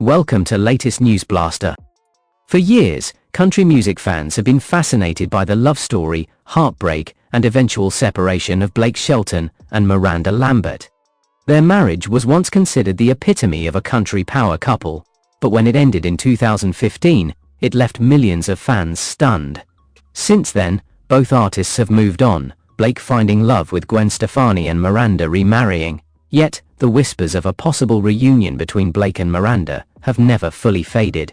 Welcome to latest News Blaster. For years, country music fans have been fascinated by the love story, heartbreak, and eventual separation of Shelton and Miranda Lambert. Their marriage was once considered the epitome of a country power couple, but when it ended in 2015, it left millions of fans stunned. Since then, both artists have moved on, Blake finding love with Gwen Stefani and Miranda remarrying. Yet, the whispers of a possible reunion between Blake and Miranda have never fully faded.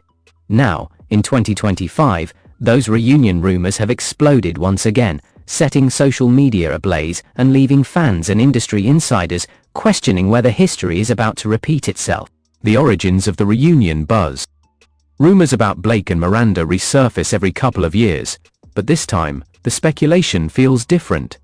Now, in 2025, those reunion rumors have exploded once again, setting social media ablaze and leaving fans and industry insiders questioning whether history is about to repeat itself. The origins of the reunion buzz. Rumors about Blake and Miranda resurface every couple of years, but this time, the speculation feels different.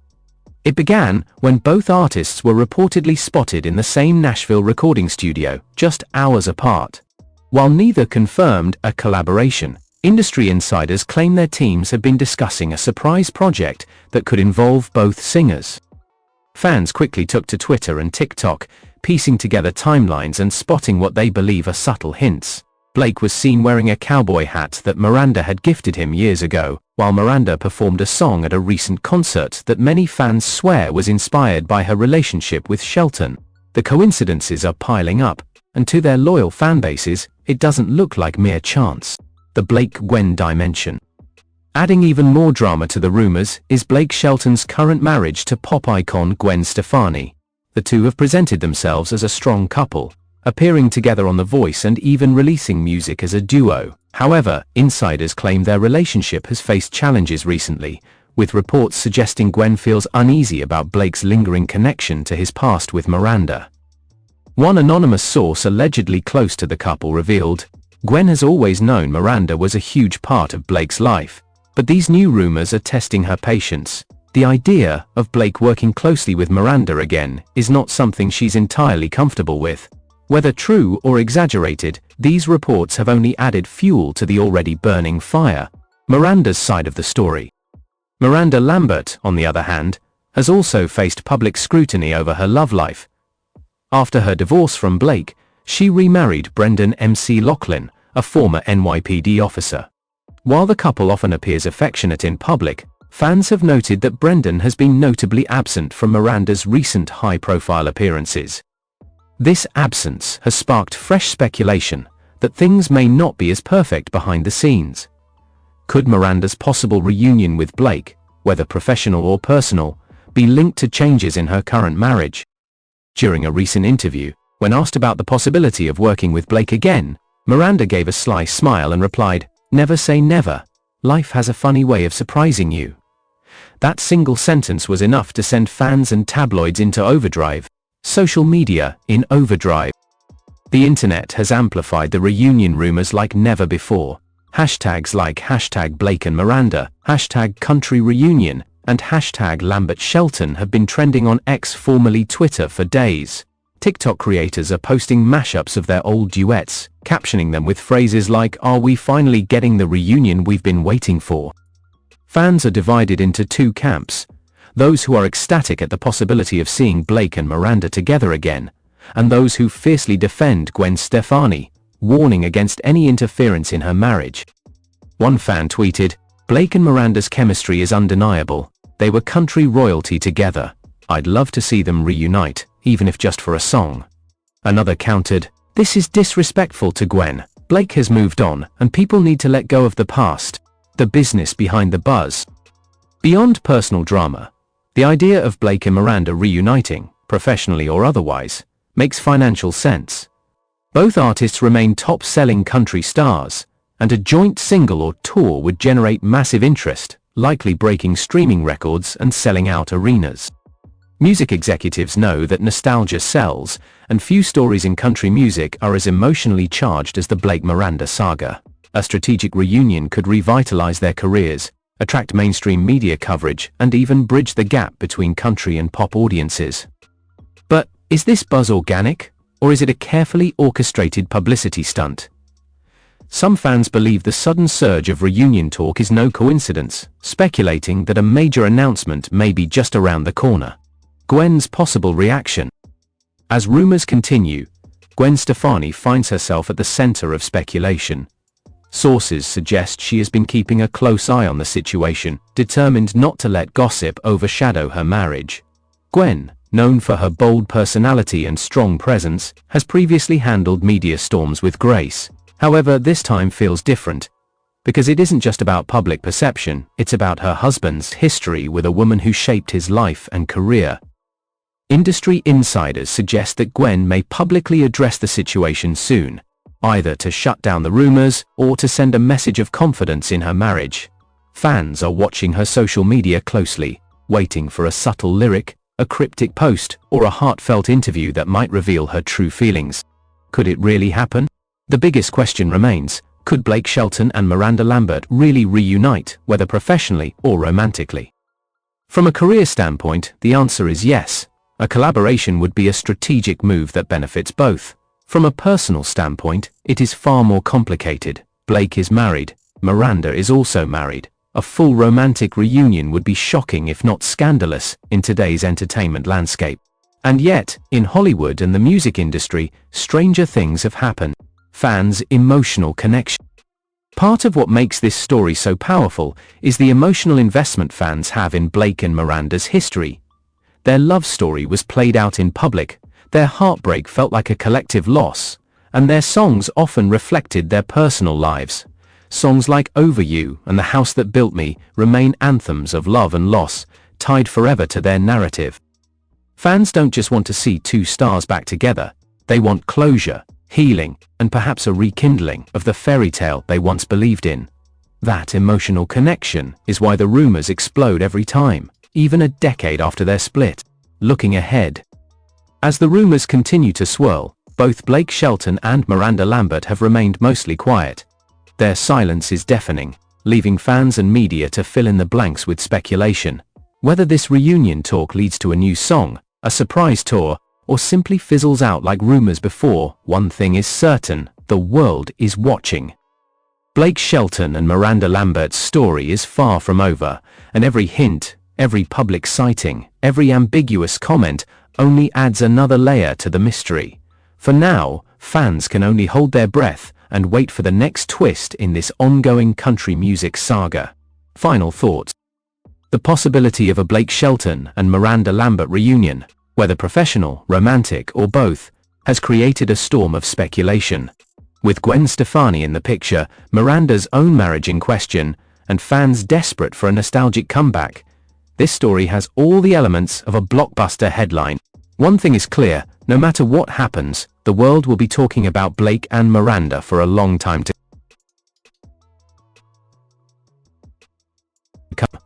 It began when both artists were reportedly spotted in the same Nashville recording studio, just hours apart. While neither confirmed a collaboration, industry insiders claim their teams had been discussing a surprise project that could involve both singers. Fans quickly took to Twitter and TikTok, piecing together timelines and spotting what they believe are subtle hints. Blake was seen wearing a cowboy hat that Miranda had gifted him years ago, while Miranda performed a song at a recent concert that many fans swear was inspired by her relationship with Shelton. The coincidences are piling up, and to their loyal fanbases, it doesn't look like mere chance. The Blake-Gwen dimension. Adding even more drama to the rumors is Blake Shelton's current marriage to pop icon Gwen Stefani. The two have presented themselves as a strong couple, appearing together on The Voice and even releasing music as a duo. However, insiders claim their relationship has faced challenges recently, with reports suggesting Gwen feels uneasy about Blake's lingering connection to his past with Miranda. One anonymous source allegedly close to the couple revealed, Gwen has always known Miranda was a huge part of Blake's life, but these new rumors are testing her patience. The idea of Blake working closely with Miranda again is not something she's entirely comfortable with. Whether true or exaggerated, these reports have only added fuel to the already burning fire. Miranda's side of the story. Miranda Lambert, on the other hand, has also faced public scrutiny over her love life. After her divorce from Blake, she remarried Brendan MC Loughlin, a former NYPD officer. While the couple often appears affectionate in public, fans have noted that Brendan has been notably absent from Miranda's recent high-profile appearances. This absence has sparked fresh speculation that things may not be as perfect behind the scenes. Could Miranda's possible reunion with Blake, whether professional or personal, be linked to changes in her current marriage? During a recent interview, when asked about the possibility of working with Blake again, Miranda gave a sly smile and replied, "Never say never. Life has a funny way of surprising you." That single sentence was enough to send fans and tabloids into overdrive. Social media in overdrive. The internet has amplified the reunion rumors like never before. Hashtags like #Blake and Miranda, #Country Reunion, and #Lambert Shelton have been trending on X, formerly Twitter, for days. TikTok creators are posting mashups of their old duets, captioning them with phrases like, "Are we finally getting the reunion we've been waiting for?" Fans are divided into two camps. Those who are ecstatic at the possibility of seeing Blake and Miranda together again, and those who fiercely defend Gwen Stefani, warning against any interference in her marriage. One fan tweeted, "Blake and Miranda's chemistry is undeniable. They were country royalty together. I'd love to see them reunite, even if just for a song." Another countered, "This is disrespectful to Gwen. Blake has moved on, and people need to let go of the past." The business behind the buzz. Beyond personal drama, the idea of Blake and Miranda reuniting, professionally or otherwise, makes financial sense. Both artists remain top-selling country stars, and a joint single or tour would generate massive interest, likely breaking streaming records and selling out arenas. Music executives know that nostalgia sells, and few stories in country music are as emotionally charged as the Blake-Miranda saga. A strategic reunion could revitalize their careers, attract mainstream media coverage, and even bridge the gap between country and pop audiences. But, is this buzz organic, or is it a carefully orchestrated publicity stunt? Some fans believe the sudden surge of reunion talk is no coincidence, speculating that a major announcement may be just around the corner. Gwen's possible reaction. As rumors continue, Gwen Stefani finds herself at the center of speculation. Sources suggest she has been keeping a close eye on the situation, determined not to let gossip overshadow her marriage. Gwen, known for her bold personality and strong presence, has previously handled media storms with grace. However, this time feels different. Because it isn't just about public perception, it's about her husband's history with a woman who shaped his life and career. Industry insiders suggest that Gwen may publicly address the situation soon, either to shut down the rumors or to send a message of confidence in her marriage. Fans are watching her social media closely, waiting for a subtle lyric, a cryptic post, or a heartfelt interview that might reveal her true feelings. Could it really happen? The biggest question remains, could Shelton and Miranda Lambert really reunite, whether professionally or romantically? From a career standpoint, the answer is yes. A collaboration would be a strategic move that benefits both. From a personal standpoint, it is far more complicated. Blake is married, Miranda is also married. A full romantic reunion would be shocking if not scandalous in today's entertainment landscape. And yet, in Hollywood and the music industry, stranger things have happened. Fans' emotional connection. Part of what makes this story so powerful is the emotional investment fans have in Blake and Miranda's history. Their love story was played out in public, their heartbreak felt like a collective loss, and their songs often reflected their personal lives. Songs like Over You and The House That Built Me remain anthems of love and loss, tied forever to their narrative. Fans don't just want to see two stars back together, they want closure, healing, and perhaps a rekindling of the fairy tale they once believed in. That emotional connection is why the rumors explode every time, even a decade after their split. Looking ahead. As the rumors continue to swirl, both Shelton and Miranda Lambert have remained mostly quiet. Their silence is deafening, leaving fans and media to fill in the blanks with speculation. Whether this reunion talk leads to a new song, a surprise tour, or simply fizzles out like rumors before, one thing is certain, the world is watching. Shelton and Miranda Lambert's story is far from over, and every hint, every public sighting, every ambiguous comment only adds another layer to the mystery. For now, fans can only hold their breath and wait for the next twist in this ongoing country music saga. Final thoughts. The possibility of a Shelton and Miranda Lambert reunion, whether professional, romantic, or both, has created a storm of speculation. With Gwen Stefani in the picture, Miranda's own marriage in question, and fans desperate for a nostalgic comeback, this story has all the elements of a blockbuster headline. One thing is clear, no matter what happens, the world will be talking about Blake and Miranda for a long time to come.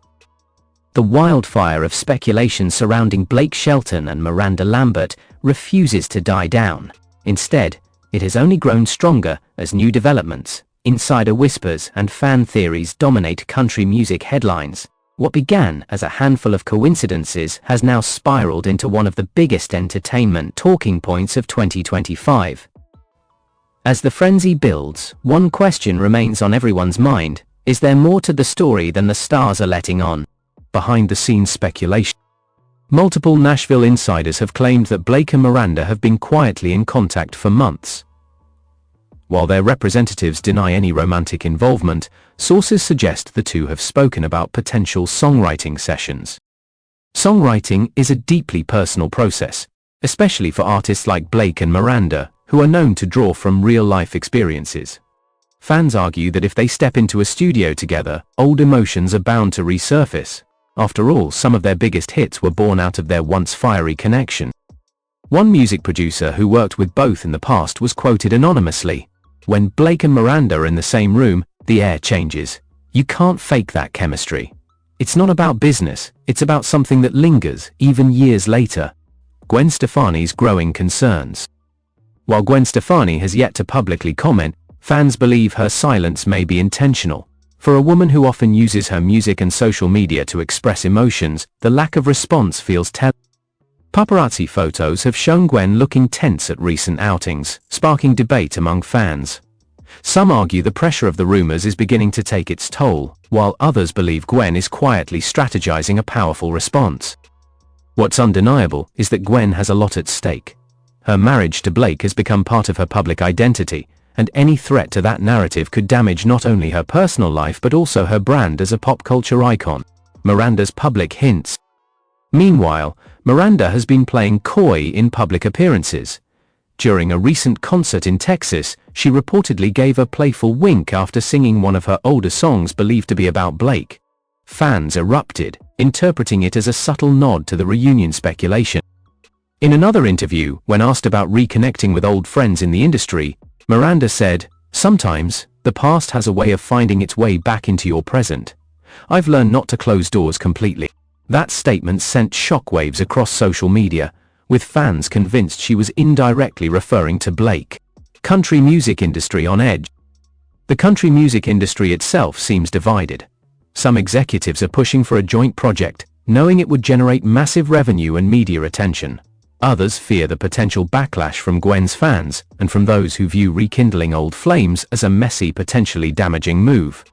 The wildfire of speculation surrounding Shelton and Miranda Lambert refuses to die down. Instead, it has only grown stronger as new developments, insider whispers, and fan theories dominate country music headlines. What began as a handful of coincidences has now spiraled into one of the biggest entertainment talking points of 2025. As the frenzy builds, one question remains on everyone's mind: is there more to the story than the stars are letting on? Behind-the-scenes speculation. Multiple Nashville insiders have claimed that Blake and Miranda have been quietly in contact for months. While their representatives deny any romantic involvement, sources suggest the two have spoken about potential songwriting sessions. Songwriting is a deeply personal process, especially for artists like Blake and Miranda, who are known to draw from real-life experiences. Fans argue that if they step into a studio together, old emotions are bound to resurface. After all, some of their biggest hits were born out of their once fiery connection. One music producer who worked with both in the past was quoted anonymously: "When Blake and Miranda are in the same room, the air changes. You can't fake that chemistry. It's not about business, it's about something that lingers, even years later." Gwen Stefani's growing concerns. While Gwen Stefani has yet to publicly comment, fans believe her silence may be intentional. For a woman who often uses her music and social media to express emotions, the lack of response feels telling. Paparazzi photos have shown Gwen looking tense at recent outings, sparking debate among fans. Some argue the pressure of the rumors is beginning to take its toll, while others believe Gwen is quietly strategizing a powerful response. What's undeniable is that Gwen has a lot at stake. Her marriage to Blake has become part of her public identity, and any threat to that narrative could damage not only her personal life but also her brand as a pop culture icon. Miranda's public hints. Meanwhile, Miranda has been playing coy in public appearances. During a recent concert in Texas, she reportedly gave a playful wink after singing one of her older songs believed to be about Blake. Fans erupted, interpreting it as a subtle nod to the reunion speculation. In another interview, when asked about reconnecting with old friends in the industry, Miranda said, "Sometimes, the past has a way of finding its way back into your present. I've learned not to close doors completely." That statement sent shockwaves across social media, with fans convinced she was indirectly referring to Blake. Country music industry on edge. The country music industry itself seems divided. Some executives are pushing for a joint project, knowing it would generate massive revenue and media attention. Others fear the potential backlash from Gwen's fans, and from those who view rekindling old flames as a messy, potentially damaging move.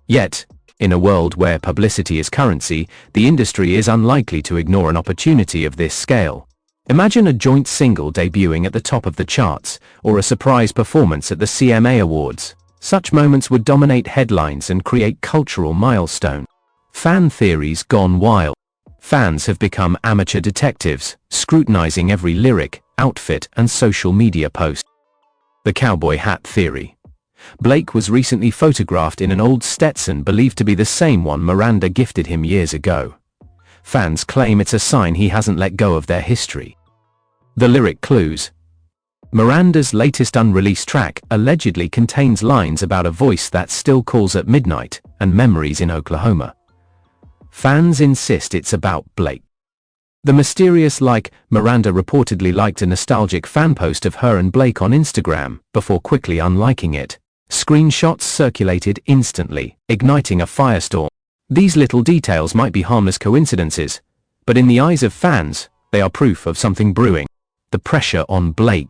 Yet, in a world where publicity is currency, the industry is unlikely to ignore an opportunity of this scale. Imagine a joint single debuting at the top of the charts, or a surprise performance at the CMA Awards. Such moments would dominate headlines and create cultural milestone. Fan theories gone wild. Fans have become amateur detectives, scrutinizing every lyric, outfit, and social media post. The cowboy hat theory. Blake was recently photographed in an old Stetson believed to be the same one Miranda gifted him years ago. Fans claim it's a sign he hasn't let go of their history. The lyric clues. Miranda's latest unreleased track allegedly contains lines about a voice that still calls at midnight and memories in Oklahoma. Fans insist it's about Blake. The mysterious Miranda reportedly liked a nostalgic fan post of her and Blake on Instagram before quickly unliking it. Screenshots circulated instantly, igniting a firestorm. These little details might be harmless coincidences, but in the eyes of fans, they are proof of something brewing. The pressure on Blake.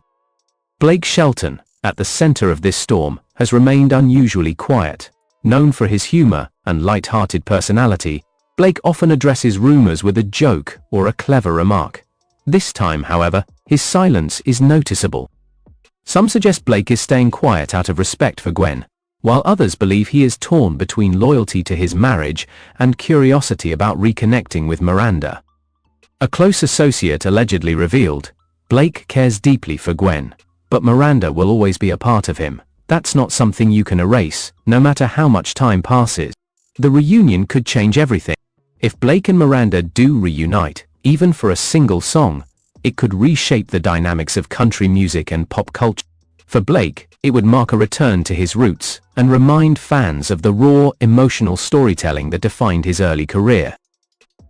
Blake Shelton, at the center of this storm, has remained unusually quiet. Known for his humor and light-hearted personality, Blake often addresses rumors with a joke or a clever remark. This time, however, his silence is noticeable. Some suggest Blake is staying quiet out of respect for Gwen, while others believe he is torn between loyalty to his marriage and curiosity about reconnecting with Miranda. A close associate allegedly revealed, Blake cares deeply for Gwen, but Miranda will always be a part of him. That's not something you can erase, no matter how much time passes. The reunion could change everything. If Blake and Miranda do reunite, even for a single song, it could reshape the dynamics of country music and pop culture. For Blake, it would mark a return to his roots and remind fans of the raw, emotional storytelling that defined his early career.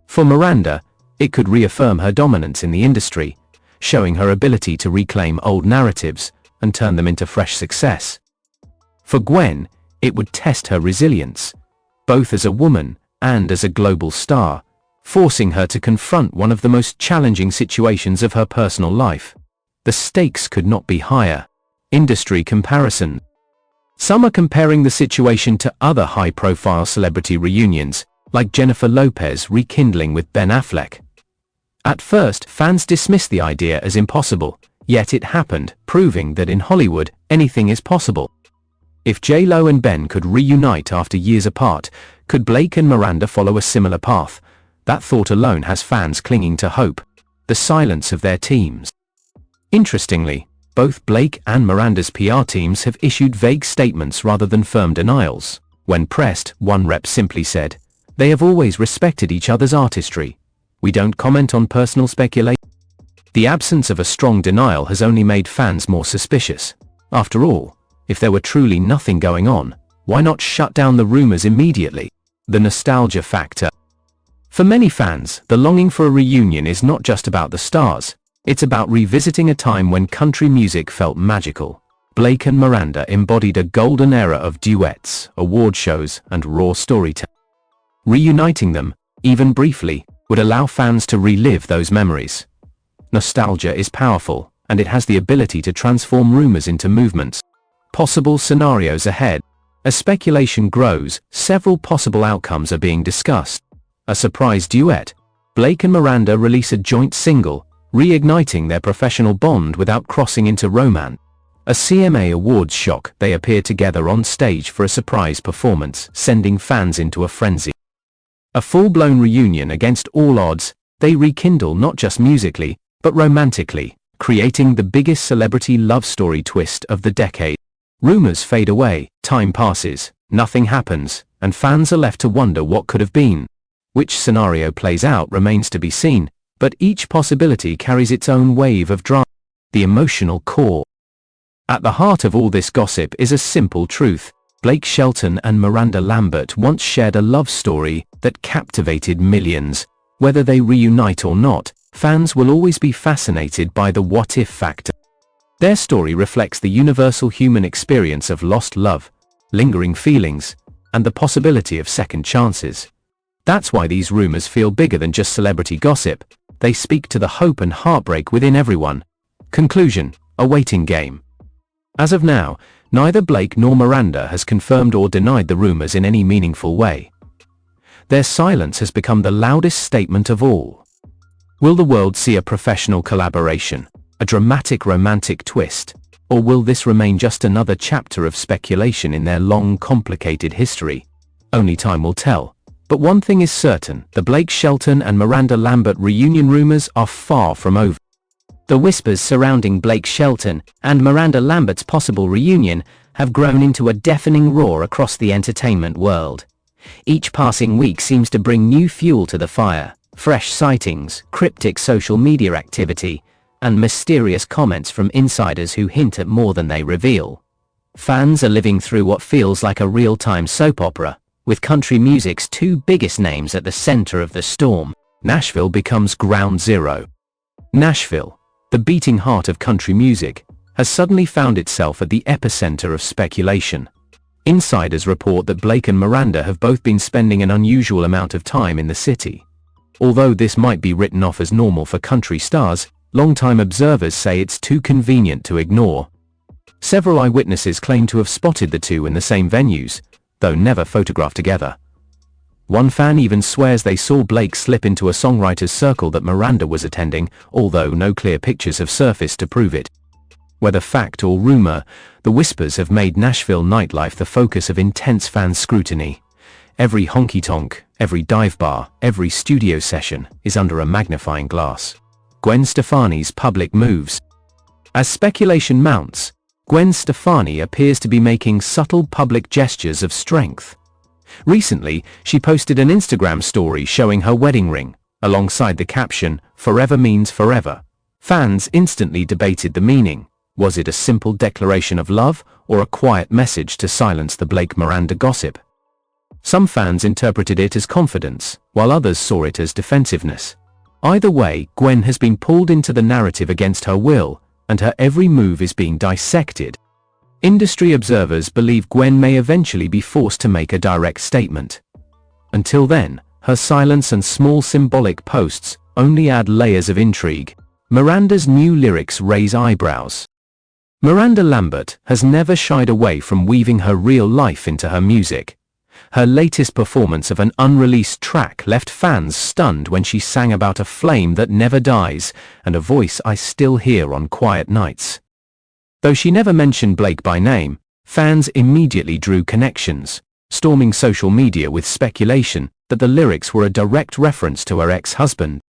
For Miranda, it could reaffirm her dominance in the industry, showing her ability to reclaim old narratives and turn them into fresh success. For Gwen, it would test her resilience, both as a woman and as a global star, forcing her to confront one of the most challenging situations of her personal life. The stakes could not be higher. Industry comparison. Some are comparing the situation to other high-profile celebrity reunions, like Jennifer Lopez rekindling with Ben Affleck. At first, fans dismissed the idea as impossible, yet it happened, proving that in Hollywood, anything is possible. If J-Lo and Ben could reunite after years apart, could Blake and Miranda follow a similar path? That thought alone has fans clinging to hope. The silence of their teams. Interestingly, both Blake and Miranda's PR teams have issued vague statements rather than firm denials. When pressed, one rep simply said, "They have always respected each other's artistry. We don't comment on personal speculation." The absence of a strong denial has only made fans more suspicious. After all, if there were truly nothing going on, why not shut down the rumors immediately? The nostalgia factor. For many fans, the longing for a reunion is not just about the stars, it's about revisiting a time when country music felt magical. Blake and Miranda embodied a golden era of duets, award shows, and raw storytelling. Reuniting them, even briefly, would allow fans to relive those memories. Nostalgia is powerful, and it has the ability to transform rumors into movements. Possible scenarios ahead. As speculation grows, several possible outcomes are being discussed. A surprise duet. Blake and Miranda release a joint single, reigniting their professional bond without crossing into romance. A CMA Awards shock, they appear together on stage for a surprise performance, sending fans into a frenzy. A full-blown reunion against all odds, they rekindle not just musically, but romantically, creating the biggest celebrity love story twist of the decade. Rumors fade away, time passes, nothing happens, and fans are left to wonder what could have been. Which scenario plays out remains to be seen, but each possibility carries its own wave of drama. The emotional core. At the heart of all this gossip is a simple truth. Blake Shelton and Miranda Lambert once shared a love story that captivated millions. Whether they reunite or not, fans will always be fascinated by the what-if factor. Their story reflects the universal human experience of lost love, lingering feelings, and the possibility of second chances. That's why these rumors feel bigger than just celebrity gossip. They speak to the hope and heartbreak within everyone. Conclusion: a waiting game. As of now, neither Blake nor Miranda has confirmed or denied the rumors in any meaningful way. Their silence has become the loudest statement of all. Will the world see a professional collaboration, a dramatic romantic twist, or will this remain just another chapter of speculation in their long, complicated history? Only time will tell. But one thing is certain, the Blake Shelton and Miranda Lambert reunion rumors are far from over. The whispers surrounding Blake Shelton and Miranda Lambert's possible reunion have grown into a deafening roar across the entertainment world. Each passing week seems to bring new fuel to the fire, fresh sightings, cryptic social media activity, and mysterious comments from insiders who hint at more than they reveal. Fans are living through what feels like a real-time soap opera, with country music's two biggest names at the center of the storm. Nashville becomes ground zero. Nashville, the beating heart of country music, has suddenly found itself at the epicenter of speculation. Insiders report that Blake and Miranda have both been spending an unusual amount of time in the city. Although this might be written off as normal for country stars, longtime observers say it's too convenient to ignore. Several eyewitnesses claim to have spotted the two in the same venues, though never photographed together. One fan even swears they saw Blake slip into a songwriter's circle that Miranda was attending, although no clear pictures have surfaced to prove it. Whether fact or rumor, the whispers have made Nashville nightlife the focus of intense fan scrutiny. Every honky-tonk, every dive bar, every studio session is under a magnifying glass. Gwen Stefani's public moves. As speculation mounts, Gwen Stefani appears to be making subtle public gestures of strength. Recently, she posted an Instagram story showing her wedding ring, alongside the caption, "Forever means forever." Fans instantly debated the meaning. Was it a simple declaration of love, or a quiet message to silence the Blake-Miranda gossip? Some fans interpreted it as confidence, while others saw it as defensiveness. Either way, Gwen has been pulled into the narrative against her will, and her every move is being dissected. Industry observers believe Gwen may eventually be forced to make a direct statement. Until then, her silence and small symbolic posts only add layers of intrigue. Miranda's new lyrics raise eyebrows. Miranda Lambert has never shied away from weaving her real life into her music. Her latest performance of an unreleased track left fans stunned when she sang about a flame that never dies and a voice I still hear on quiet nights. Though she never mentioned Blake by name, fans immediately drew connections, storming social media with speculation that the lyrics were a direct reference to her ex-husband.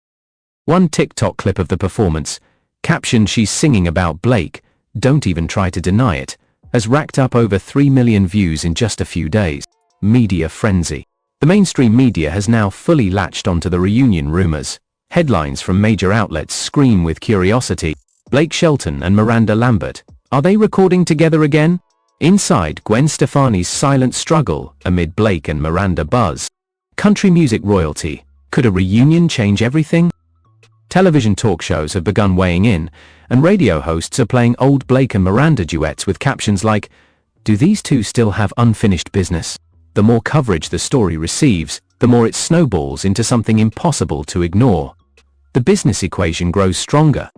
One TikTok clip of the performance, captioned "She's singing about Blake, don't even try to deny it," has racked up over 3 million views in just a few days. Media frenzy. The mainstream media has now fully latched onto the reunion rumors. Headlines from major outlets scream with curiosity. Blake Shelton and Miranda Lambert, are they recording together again? Inside Gwen Stefani's silent struggle amid Blake and Miranda buzz. Country music royalty, could a reunion change everything? Television talk shows have begun weighing in, and radio hosts are playing old Blake and Miranda duets with captions like, "Do these two still have unfinished business?" The more coverage the story receives, the more it snowballs into something impossible to ignore. The business equation grows stronger.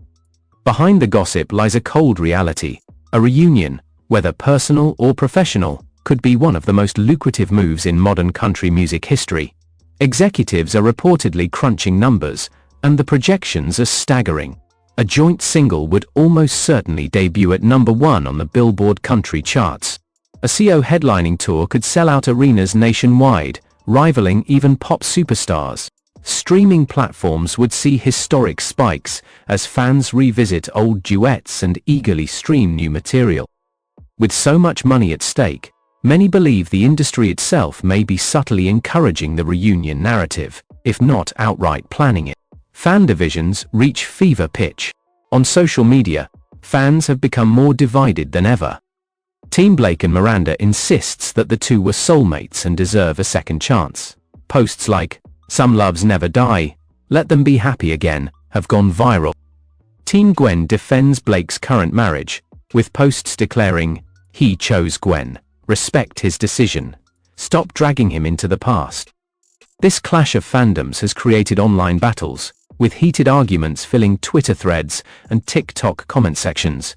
Behind the gossip lies a cold reality. A reunion, whether personal or professional, could be one of the most lucrative moves in modern country music history. Executives are reportedly crunching numbers, and the projections are staggering. A joint single would almost certainly debut at #1 on the Billboard country charts. A CO headlining tour could sell out arenas nationwide, rivaling even pop superstars. Streaming platforms would see historic spikes as fans revisit old duets and eagerly stream new material. With so much money at stake, many believe the industry itself may be subtly encouraging the reunion narrative, if not outright planning it. Fan divisions reach fever pitch. On social media, fans have become more divided than ever. Team Blake and Miranda insists that the two were soulmates and deserve a second chance. Posts like, "Some loves never die, let them be happy again," have gone viral. Team Gwen defends Blake's current marriage, with posts declaring, "He chose Gwen. Respect his decision. Stop dragging him into the past." This clash of fandoms has created online battles, with heated arguments filling Twitter threads and TikTok comment sections.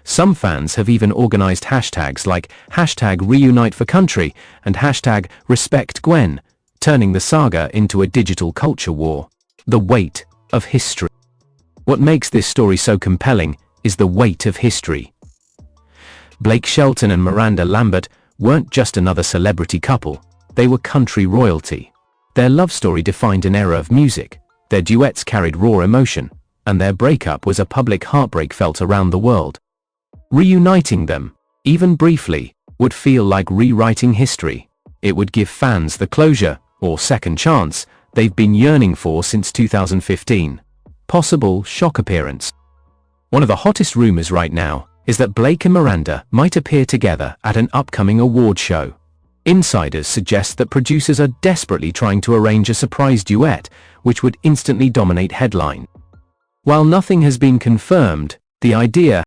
Some fans have even organized hashtags like #ReuniteForCountry and #RespectGwen, turning the saga into a digital culture war. The weight of history. What makes this story so compelling is the weight of history. Blake Shelton and Miranda Lambert weren't just another celebrity couple, they were country royalty. Their love story defined an era of music, their duets carried raw emotion, and their breakup was a public heartbreak felt around the world. Reuniting them, even briefly, would feel like rewriting history. It would give fans the closure, or second chance, they've been yearning for since 2015. Possible shock appearance. One of the hottest rumors right now is that Blake and Miranda might appear together at an upcoming award show. Insiders suggest that producers are desperately trying to arrange a surprise duet, which would instantly dominate headlines. While nothing has been confirmed, the idea